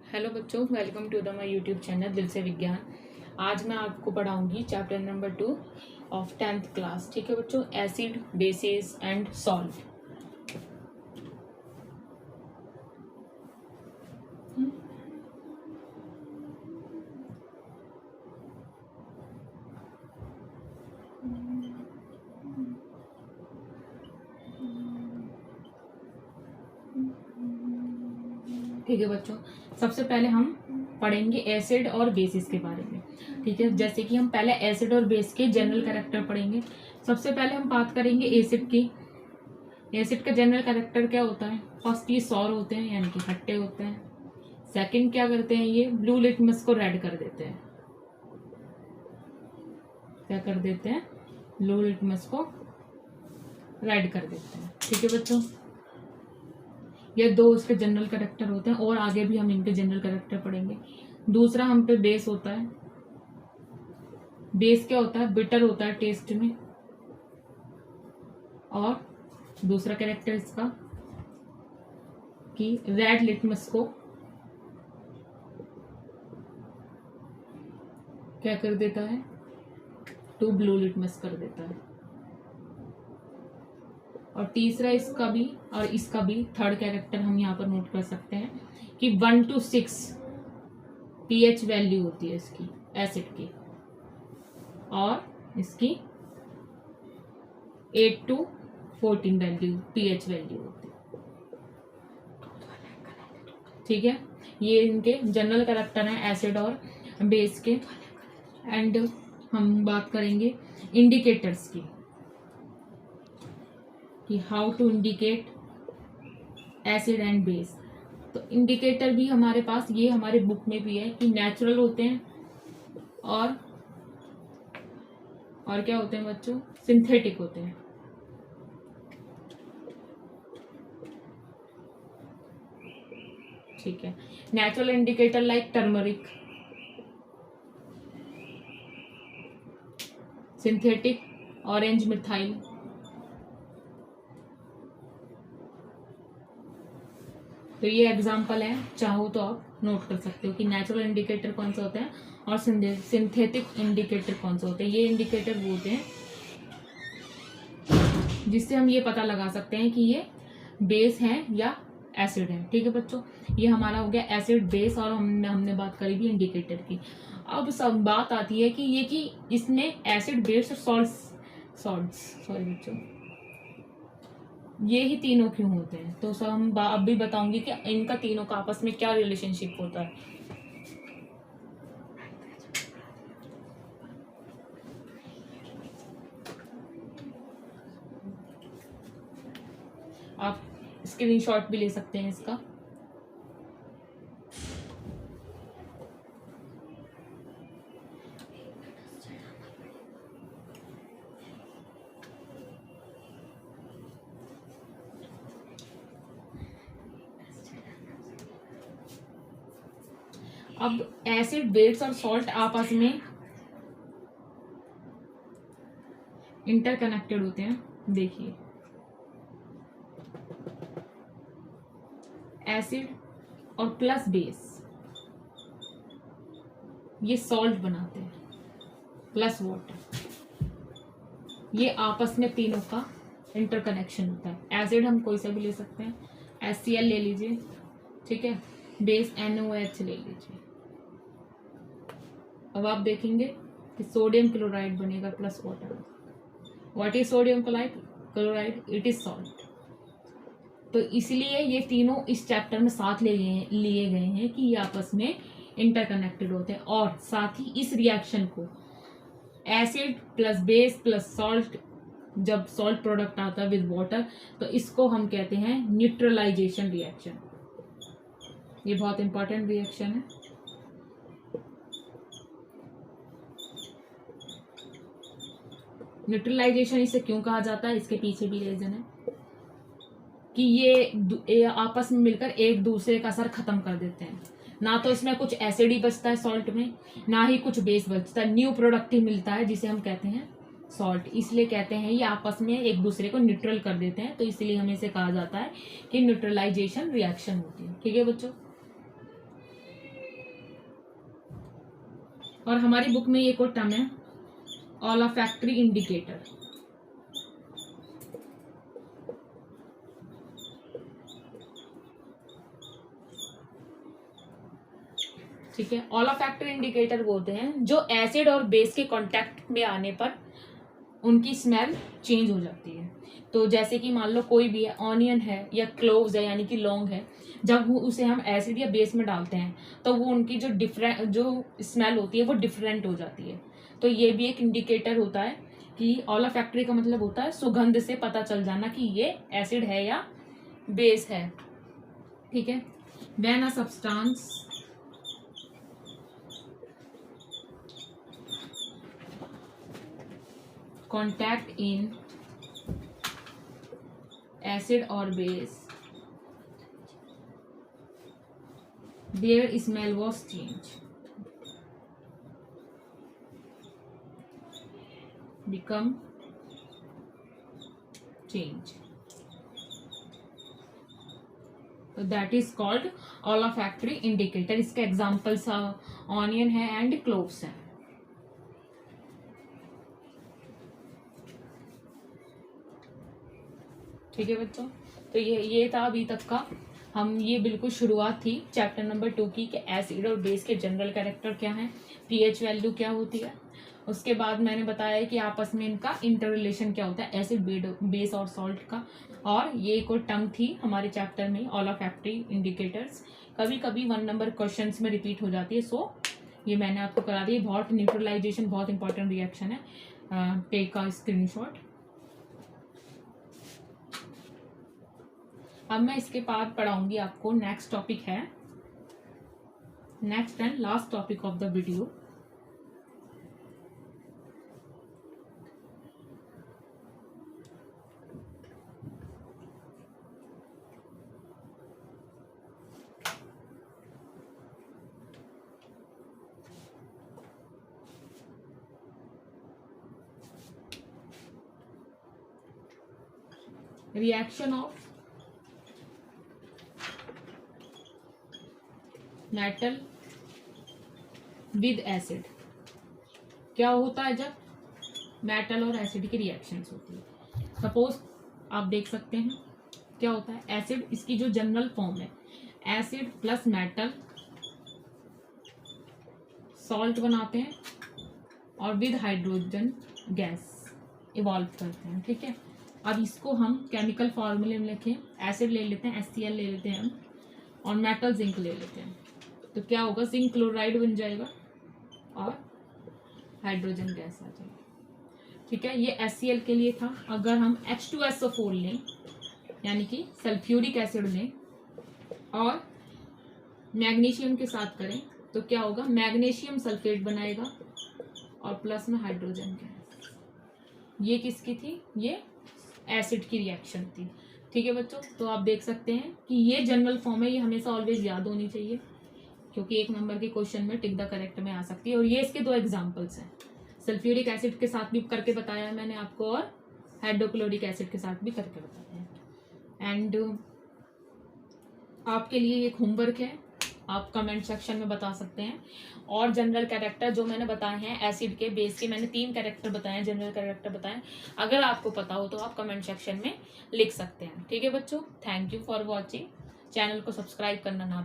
Hello बच्चों, welcome to the my YouTube channel दिल से विज्ञान। आज मैं आपको पढ़ाऊंगी chapter number 2 of 10th class. ठीक है बच्चों, एसिड, बेसिस एंड सॉल्ट। ठीक है बच्चों, सबसे पहले हम पढ़ेंगे एसिड और बेसिस के बारे में। ठीक है, जैसे कि हम पहले एसिड और बेस के जनरल कैरेक्टर पढ़ेंगे। सबसे पहले हम बात करेंगे एसिड की। एसिड का जनरल कैरेक्टर क्या होता है? फर्स्ट, ये सौर होते हैं यानी कि खट्टे होते हैं। सेकंड, क्या करते हैं? ये ब्लू लिटमस को रेड कर देते हैं। क्या कर देते हैं? ब्लू लिटमस को रेड कर देते हैं। ठीक है बच्चों, ये दो इसके जनरल कैरेक्टर होते हैं और आगे भी हम इनके जनरल कैरेक्टर पढ़ेंगे। दूसरा हम पे बेस होता है। बेस क्या होता है? बिटर होता है टेस्ट में। और दूसरा कैरेक्टर इसका कि रेड लिटमस को क्या कर देता है? टू ब्लू लिटमस कर देता है। और तीसरा इसका भी और इसका भी थर्ड कैरेक्टर हम यहाँ पर नोट कर सकते हैं कि 1 to 6 pH वैल्यू होती है इसकी, एसिड की, और इसकी 8 to 14 वैल्यू pH वैल्यू होती है। ठीक है, ये इनके जनरल कैरेक्टर हैं एसिड और बेस के। एंड हम बात करेंगे इंडिकेटर्स की कि how to indicate acid and base. तो इंडिकेटर भी हमारे पास, ये हमारे बुक में भी है कि नेचुरल होते हैं और क्या होते हैं बच्चों? सिंथेटिक होते हैं। ठीक है, natural indicator like turmeric, synthetic orange methyl, तो ये एग्जांपल है। चाहो तो आप नोट कर सकते हो कि नेचुरल इंडिकेटर कौन सा होता है और सिंथेटिक इंडिकेटर कौन सा होता है। ये इंडिकेटर वो होते हैं जिससे हम ये पता लगा सकते हैं कि ये बेस है या एसिड है। ठीक है बच्चों, ये हमारा हो गया एसिड बेस, और हमने बात करी भी इंडिकेटर की। अब सब बात आती है कि ये कि इसमें एसिड बेस और सॉरी बच्चों, ये ही तीनों क्यों होते हैं। तो सब हम अब भी बताऊंगी कि इनका तीनों का आपस में क्या रिलेशनशिप होता है। आप स्क्रीनशॉट भी ले सकते हैं इसका। अब एसिड बेस और सॉल्ट आपस में इंटरकनेक्टेड होते हैं। देखिए, एसिड और प्लस बेस ये सॉल्ट बनाते हैं, प्लस वाटर, ये आपस में तीनों का इंटरकनेक्शन होता है। एसिड हम कोई सा भी ले सकते हैं, HCl ले लीजिए, ठीक है। बेस NOH ले लीजिए। अब आप देखेंगे कि सोडियम क्लोराइड बनेगा plus water. What is sodium chloride? It is salt. तो इसलिए ये तीनों इस चैप्टर में साथ लिए गए हैं कि ये आपस में इंटरकनेक्टेड होते हैं। और साथ ही इस रिएक्शन को acid plus base plus salt, जब सॉल्ट प्रोडक्ट आता है विद वाटर, तो इसको हम कहते हैं न्यूट्रलाइजेशन रिएक्शन। ये बहुत इंपॉर्टेंट रिएक्शन है। न्यूट्रलाइजेशन इसे क्यों कहा जाता है, इसके पीछे भी रीजन है कि ये आपस में मिलकर एक दूसरे का असर खत्म कर देते हैं। ना तो इसमें कुछ एसिड ही बचता है सॉल्ट में, ना ही कुछ बेस बचता है, न्यू प्रोडक्ट ही मिलता है जिसे हम कहते हैं सॉल्ट। इसलिए कहते हैं ये आपस में एक दूसरे को न्यूट्रल कर देते हैं, तो इसलिए हमें इसे कहा जाता है कि न्यूट्रलाइजेशन रिएक्शन होती है। ठीक है बच्चों, और हमारी बुक में एक और टर्म है ऑलाफैक्टरी इंडिकेटर। ठीक है, ऑलाफैक्टरी इंडिकेटर बोलते हैं जो एसिड और बेस के कांटेक्ट में आने पर उनकी स्मेल चेंज हो जाती है। तो जैसे कि मान लो कोई भी है, ऑनियन है या क्लोव्स है यानी कि लौंग है, जब उसे हम एसिड या बेस में डालते हैं तो वो उनकी जो स्मेल होती है वो डिफरेंट हो जाती है। तो ये भी एक इंडिकेटर होता है कि ऑलाफैक्टरी का मतलब होता है सुगंध से पता चल जाना कि ये एसिड है या बेस है। ठीक है, when a substance contact in acid or base, their smell was changed, become change. So that is called olfactory indicator. इसके एग्जाम्पल्स ऑनियन है एंड क्लोव्स है। ठीक है बच्चों, तो ये था अभी तक का, हम ये बिल्कुल शुरुआत थी चैप्टर नंबर 2 की कि एसिड और बेस के जनरल कैरेक्टर क्या हैं, पीएच वैल्यू क्या होती है। उसके बाद मैंने बताया कि आपस में इनका इंटर रिलेशन क्या होता है एसिड बेस और सॉल्ट का। और ये एक और टर्म थी हमारे चैप्टर में ऑलाफैक्टरी इंडिकेटर्स, कभी कभी 1 नंबर क्वेश्चन में रिपीट हो जाती है, सो ये मैंने आपको करा दी। बहुत न्यूट्रलाइजेशन बहुत इंपॉर्टेंट रिएक्शन है, टेक का स्क्रीनशॉट। अब मैं इसके बाद पढ़ाऊंगी आपको नेक्स्ट टॉपिक है, next and last topic of the video, reaction of metal with acid. क्या होता है जब मेटल और एसिड की रिएक्शंस होती है। सपोज आप देख सकते हैं क्या होता है, एसिड इसकी जो जनरल फॉर्म है एसिड प्लस मेटल सॉल्ट बनाते हैं और विद हाइड्रोजन गैस इवॉल्व करते हैं। ठीक है, अब इसको हम केमिकल फॉर्मूले में लिखें, एसिड ले लेते हैं HCl ले लेते हैं हम, और मेटल जिंक ले लेते हैं, तो क्या होगा जिंक क्लोराइड बन जाएगा और हाइड्रोजन गैस आ जाएगी। ठीक है, ये HCl के लिए था। अगर हम H2SO4 लें यानी कि सल्फ्यूरिक एसिड लें और मैग्नीशियम के साथ करें तो क्या होगा, मैग्नीशियम सल्फेट बनाएगा और प्लस में हाइड्रोजन गैस। ये किसकी थी, ये एसिड की रिएक्शन थी। ठीक है बच्चों, तो आप देख सकते हैं कि ये जनरल फॉर्म है, ये हमेशा ऑलवेज याद होनी चाहिए क्योंकि 1 नंबर के क्वेश्चन में टिक द करेक्ट में आ सकती है। और ये इसके 2 एग्जांपल्स हैं, सल्फ्यूरिक एसिड के साथ भी करके बताया मैंने आपको और हाइड्रोक्लोरिक एसिड के साथ भी करके बताया है। एंड आपके लिए एक होमवर्क है, आप कमेंट सेक्शन में बता सकते हैं। और जनरल कैरेक्टर जो मैंने बताए हैं एसिड के बेस के, मैंने 3 कैरेक्टर बताए हैं, जनरल कैरेक्टर बताए, अगर आपको पता हो तो आप कमेंट सेक्शन में लिख सकते हैं। ठीक है बच्चों, thank you for watching, channel को सब्सक्राइब करना ना